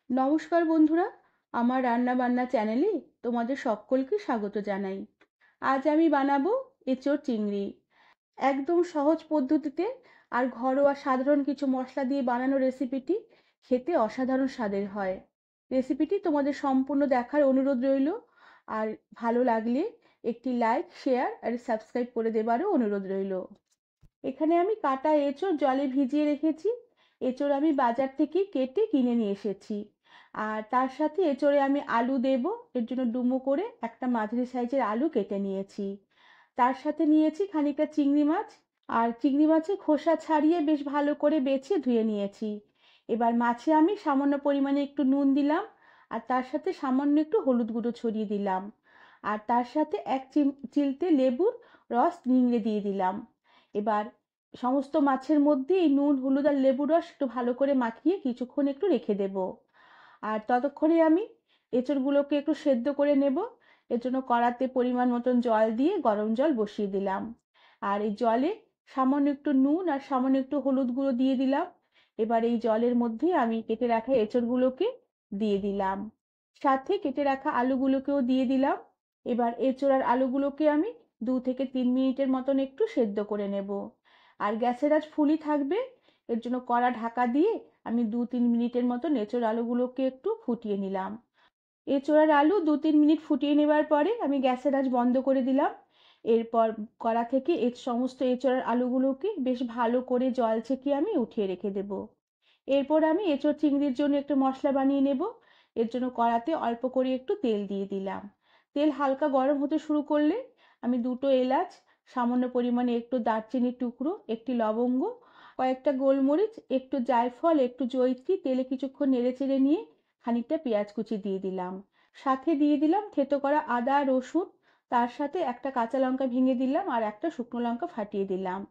নমস্কার বন্ধুরা, আমার রান্না বান্না চ্যানেলে তোমাদের সকলকে স্বাগত জানাই। আজ আমি বানাবো এঁচোড় চিংড়ি। একদম সহজ পদ্ধতিতে আর ঘরোয়া সাধারণ কিছু মশলা দিয়ে বানানো রেসিপিটি খেতে অসাধারণ স্বাদের হয়। রেসিপিটি তোমাদের সম্পূর্ণ দেখার অনুরোধ রইল। আর ভালো লাগলে একটি লাইক, শেয়ার আর সাবস্ক্রাইব করে দেবারও অনুরোধ রইল। এখানে আমি কাটা এঁচোড় জলে ভিজিয়ে রেখেছি। এঁচোড় আমি বাজার থেকে কেটে কিনে নিয়ে এসেছি। আর তার সাথে এঁচোড়ে আমি আলু দেব। এর জন্য ডুমো করে একটা মাঝারি সাইজের আলু কেটে নিয়েছি। তার সাথে নিয়েছি খানিকটা চিংড়ি মাছ। আর চিংড়ি মাছের খোসা ছাড়িয়ে বেশ ভালো করে বেছে ধুয়ে নিয়েছি। এবার মাছে আমি সামান্য পরিমাণে একটু নুন দিলাম। আর তার সাথে সামান্য একটু হলুদ গুঁড়ো ছড়িয়ে দিলাম। আর তার সাথে এক চিলতে লেবুর রস নিংড়ে দিয়ে দিলাম। এবার সমস্ত মাছের মধ্যে এই নুন, হলুদ আর লেবুর রস একটু ভালো করে মাখিয়ে কিছুক্ষণ একটু রেখে দেব। আর ততক্ষণে আমি এঁচোড়গুলোকে একটু সেদ্ধ করে নেব। এর জন্য কড়াতে পরিমাণ মতন জল দিয়ে গরম জল বসিয়ে দিলাম। আর এই জলে সামান্য একটু নুন আর সামান্য একটু হলুদ গুঁড়ো দিয়ে দিলাম। এবার এই জলের মধ্যে আমি কেটে রাখা এঁচোড়গুলোকে দিয়ে দিলাম। সাথে কেটে রাখা আলুগুলোকেও দিয়ে দিলাম। এবার এঁচোড় আর আলুগুলোকে আমি 2 থেকে 3 মিনিটের মতন একটু সেদ্ধ করে নেব। আর গ্যাসের আঁচ ফুলই থাকবে। এর জন্য কড়া ঢাকা দিয়ে আমি 2-3 মিনিটের মতো এঁচোড় আলুগুলোকে একটু ফুটিয়ে নিলাম। এঁচোড় আর আলু 2-3 মিনিট ফুটিয়ে নেবার পরে আমি গ্যাসের আঁচ বন্ধ করে দিলাম। এরপর কড়া থেকে সমস্ত এঁচোড় আর আলুগুলোকে বেশ ভালো করে জল ছেঁকে আমি উঠিয়ে রেখে দেব। এরপর আমি এঁচোড় চিংড়ির জন্য একটু মশলা বানিয়ে নেব। এর জন্য কড়াতে অল্প করে একটু তেল দিয়ে দিলাম। তেল হালকা গরম হতে শুরু করলে আমি 2টো এলাচ, সামান্য পরিমাণে একটু দারচিনির টুকরো, একটি লবঙ্গ, কয়েকটা গোলমরিচ, একটু জায়ফল, একটু জয়িত্রী তেলে কিছুক্ষণ নেড়েচেড়ে নিয়ে খানিকটা পেঁয়াজ কুচি দিয়ে দিলাম। সাথে দিয়ে দিলাম থেতো করা আদা, রসুন। তার সাথে একটা কাঁচা লঙ্কা ভেঙে দিলাম আর একটা শুকনো লঙ্কা ফাটিয়ে দিলাম।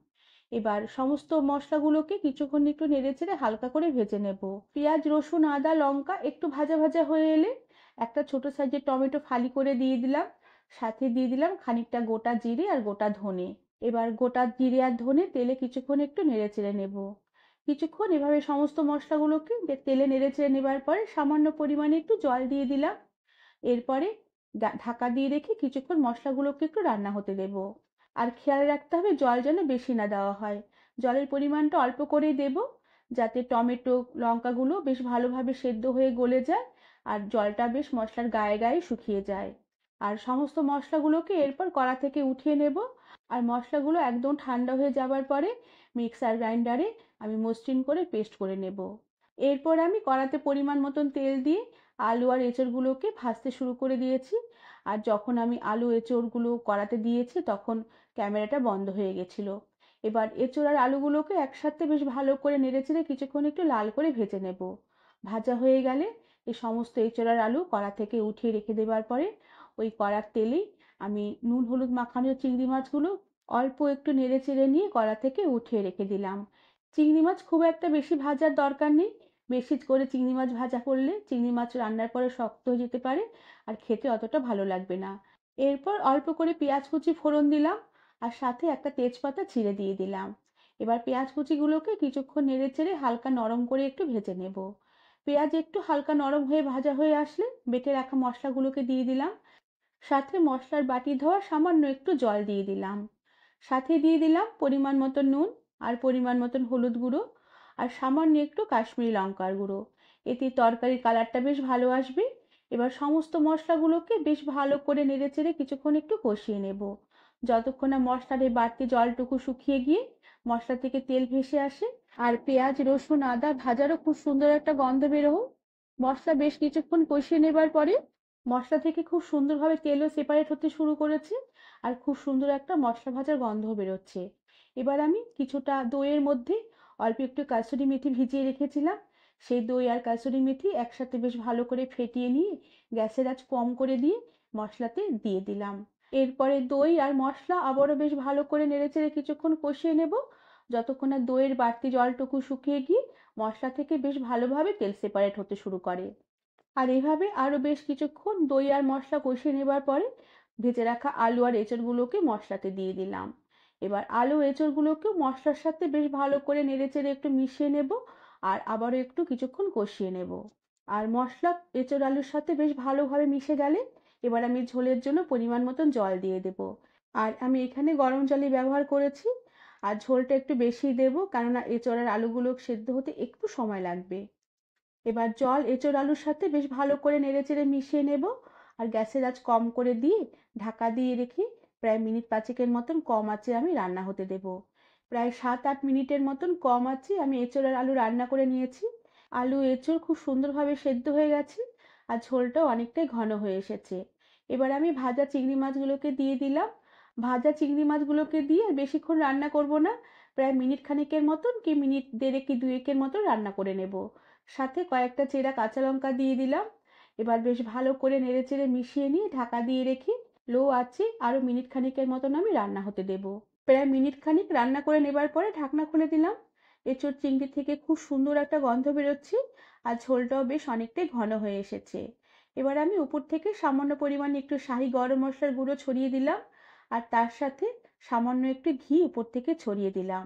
এবার সমস্ত মশলাগুলোকে কিছুক্ষণ একটু নেড়েচেড়ে হালকা করে ভেজে নেব। পেঁয়াজ, রসুন, আদা, লঙ্কা একটু ভাজা ভাজা হয়ে এলে একটা ছোট সাইজের টমেটো ফালি করে দিয়ে দিলাম। সাথে দিয়ে দিলাম খানিকটা গোটা জিরে আর গোটা ধনে। এবার গোটা জিরে আর ধনে তেলে কিছুক্ষণ একটু নেড়েচেড়ে নেব। কিছুক্ষণ এভাবে সমস্ত মশলাগুলোকে তেলে নেড়েচেড়ে নেবার পরে সামান্য পরিমাণে একটু জল দিয়ে দিলাম। এরপরে ঢাকা দিয়ে রেখে কিছুক্ষণ মশলাগুলোকে একটু রান্না হতে দেব। আর খেয়াল রাখতে হবে জল যেন বেশি না দেওয়া হয়। জলের পরিমাণটা অল্প করেই দেব, যাতে টমেটো, লঙ্কাগুলো বেশ ভালোভাবে সেদ্ধ হয়ে গলে যায় আর জলটা বেশ মশলার গায়ে গায়ে শুকিয়ে যায়। আর সমস্ত মশলাগুলোকে এরপর কড়া থেকে উঠিয়ে নেব। আর মশলাগুলো একদম ঠান্ডা হয়ে যাবার পরে মিক্সার গ্রাইন্ডারে আমি মসৃণ করে পেস্ট করে নেব। এরপর আমি কড়াতে পরিমাণ মতন তেল দিয়ে আলু আর এঁচোড়গুলোকে ভাজতে শুরু করে দিয়েছি। আর যখন আমি আলু এঁচোড়গুলো কড়াতে দিয়েছি তখন ক্যামেরাটা বন্ধ হয়ে গেছিল। এবার এঁচোড় আর আলুগুলোকে একসাথে বেশ ভালো করে নেড়েচেড়ে কিছুক্ষণ একটু লাল করে ভেজে নেব। ভাজা হয়ে গেলে এই সমস্ত এঁচোড় আর আলু কড়া থেকে উঠিয়ে রেখে দেবার পরে ওই কড়ার তেলেই আমি নুন হলুদ মাখানো চিংড়ি মাছগুলো অল্প একটু নেড়েচেড়ে নিয়ে কড়া থেকে উঠিয়ে রেখে দিলাম। চিংড়ি মাছ খুব একটা বেশি ভাজার দরকার নেই। বেশি করে চিংড়ি মাছ ভাজা করলে চিংড়ি মাছ রান্নার পরে শক্ত হয়ে যেতে পারে আর খেতে অতটা ভালো লাগবে না। এরপর অল্প করে পেঁয়াজ কুচি ফোড়ন দিলাম আর সাথে একটা তেজপাতা ছিঁড়ে দিয়ে দিলাম। এবার পেঁয়াজ কুচিগুলোকে কিছুক্ষণ নেড়েচেড়ে হালকা নরম করে একটু ভেজে নেব। পেঁয়াজ একটু হালকা নরম হয়ে ভাজা হয়ে আসলে বেটে রাখা মশলাগুলোকে দিয়ে দিলাম। সাথে মশলার বাটি ধোয়া সামান্য একটু জল দিয়ে দিলাম। সাথে দিয়ে দিলাম পরিমাণ মতো নুন আর পরিমাণ মতন হলুদ গুঁড়ো আর সামান্য একটু কাশ্মীরি লঙ্কার গুঁড়ো। এতে তরকারির কালারটা বেশ ভালো আসবে। এবার সমস্ত মশলাগুলোকে বেশ ভালো করে নেড়েচেড়ে কিছুক্ষণ একটু কষিয়ে নেব, যতক্ষণ না মশলার এই বাড়তি জলটুকু শুকিয়ে গিয়ে মশলা থেকে তেল ভেসে আসে আর পেঁয়াজ, রসুন, আদা ভাজারও খুব সুন্দর একটা গন্ধ বেরোয়। মশলা বেশ কিছুক্ষণ কষিয়ে নেবার পরে মশলা থেকে খুব সুন্দরভাবে তেলও সেপারেট হতে শুরু করেছে আর খুব সুন্দর একটা মশলা ভাজার গন্ধ বেরোচ্ছে। এবার আমি কিছুটা দইয়ের মধ্যে অল্প একটু কাসুরি মেথি ভিজিয়ে রেখেছিলাম। সেই দই আর কাসুরি মেথি একসাথে বেশ ভালো করে ফেটিয়ে নিয়ে গ্যাসের আঁচ কম করে দিয়ে মশলাতে দিয়ে দিলাম। এরপরে দই আর মশলা আবারও বেশ ভালো করে নেড়েচেড়ে কিছুক্ষণ কষিয়ে নেব, যতক্ষণ না দইয়ের বাড়তি জলটুকু শুকিয়ে গিয়ে মশলা থেকে বেশ ভালোভাবে তেল সেপারেট হতে শুরু করে। আর এইভাবে আরো বেশ কিছুক্ষণ দই আর মশলা কষিয়ে নেবার পরে ভেজে রাখা আলু আর এঁচড়গুলোকে মশলাতে দিয়ে দিলাম। এবার আলু এঁচড়গুলোকেও মশলার সাথে বেশ ভালো করে নেড়েচেড়ে একটু মিশিয়ে নেব আর আবারও একটু কিছুক্ষণ কষিয়ে নেব। আর মশলা এঁচোড় আলুর সাথে বেশ ভালোভাবে মিশে গেলে এবার আমি ঝোলের জন্য পরিমাণ মতন জল দিয়ে দেব। আর আমি এখানে গরম জলই ব্যবহার করেছি। আর ঝোলটা একটু বেশিই দেবো, কেননা এঁচোড় আর আলুগুলো সেদ্ধ হতে একটু সময় লাগবে। এবার জল এঁচোড় আলুর সাথে বেশ ভালো করে নেড়েচেড়ে মিশিয়ে নেব। আর গ্যাসের আঁচ কম করে দিয়ে ঢাকা দিয়ে রেখে প্রায় মিনিট 5 মতন কম আঁচে আমি রান্না হতে দেব। প্রায় 7-8 মিনিটের মতন কম আঁচে আমি এঁচোড় আর আলু রান্না করে নিয়েছি। আলু এঁচোড় খুব সুন্দরভাবে সেদ্ধ হয়ে গেছে আর ঝোলটাও অনেকটাই ঘন হয়ে এসেছে। এবার আমি ভাজা চিংড়ি মাছগুলোকে দিয়ে দিলাম। ভাজা চিংড়ি মাছগুলোকে দিয়ে আর বেশিক্ষণ রান্না করব না, প্রায় মিনিট খানেকের মতন কি মিনিট দেড়েক কি দুয়েকের মতন রান্না করে নেব। সাথে কয়েকটা চেরা কাঁচা লঙ্কা দিয়ে দিলাম। এবার বেশ ভালো করে নেড়েচেড়ে মিশিয়ে নিয়ে ঢাকা দিয়ে রেখে লো আঁচে আরও মিনিট খানেকের মতন আমি রান্না হতে দেব। প্রায় মিনিট খানিক রান্না করে নেবার পরে ঢাকনা খুলে দিলাম। এঁচোড় চিংড়ি থেকে খুব সুন্দর একটা গন্ধ বেরোচ্ছে আর ঝোলটাও বেশ অনেকটাই ঘন হয়ে এসেছে। এবার আমি উপর থেকে সামান্য পরিমাণে একটু শাহি গরম মশলার গুঁড়ো ছড়িয়ে দিলাম আর তার সাথে সামান্য একটু ঘি উপর থেকে ছড়িয়ে দিলাম।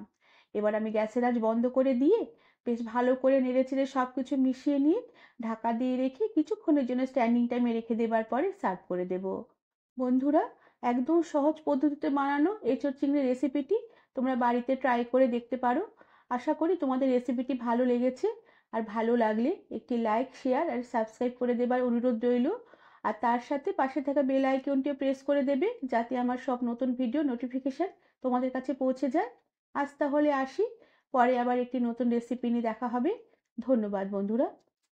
এবার আমি গ্যাসের আঁচ বন্ধ করে দিয়ে বেশ ভালো করে নেড়েচেড়ে সব কিছু মিশিয়ে নিয়ে ঢাকা দিয়ে রেখে কিছুক্ষণের জন্য স্ট্যান্ডিং টাইমে রেখে দেবার পরে সার্ভ করে দেব। বন্ধুরা, একদম সহজ পদ্ধতিতে বানানো এঁচোড় চিংড়ি রেসিপিটি তোমরা বাড়িতে ট্রাই করে দেখতে পারো। আশা করি তোমাদের রেসিপিটি ভালো লেগেছে। আর ভালো লাগলে একটি লাইক, শেয়ার আর সাবস্ক্রাইব করে দেবার অনুরোধ রইল। আর তার সাথে পাশে থাকা বেল আইকনটিও প্রেস করে দেবে, যাতে আমার সব নতুন ভিডিও নোটিফিকেশান তোমাদের কাছে পৌঁছে যায়। আজ তাহলে আসি, পরে আবার একটি নতুন রেসিপি নিয়ে দেখা হবে। ধন্যবাদ বন্ধুরা।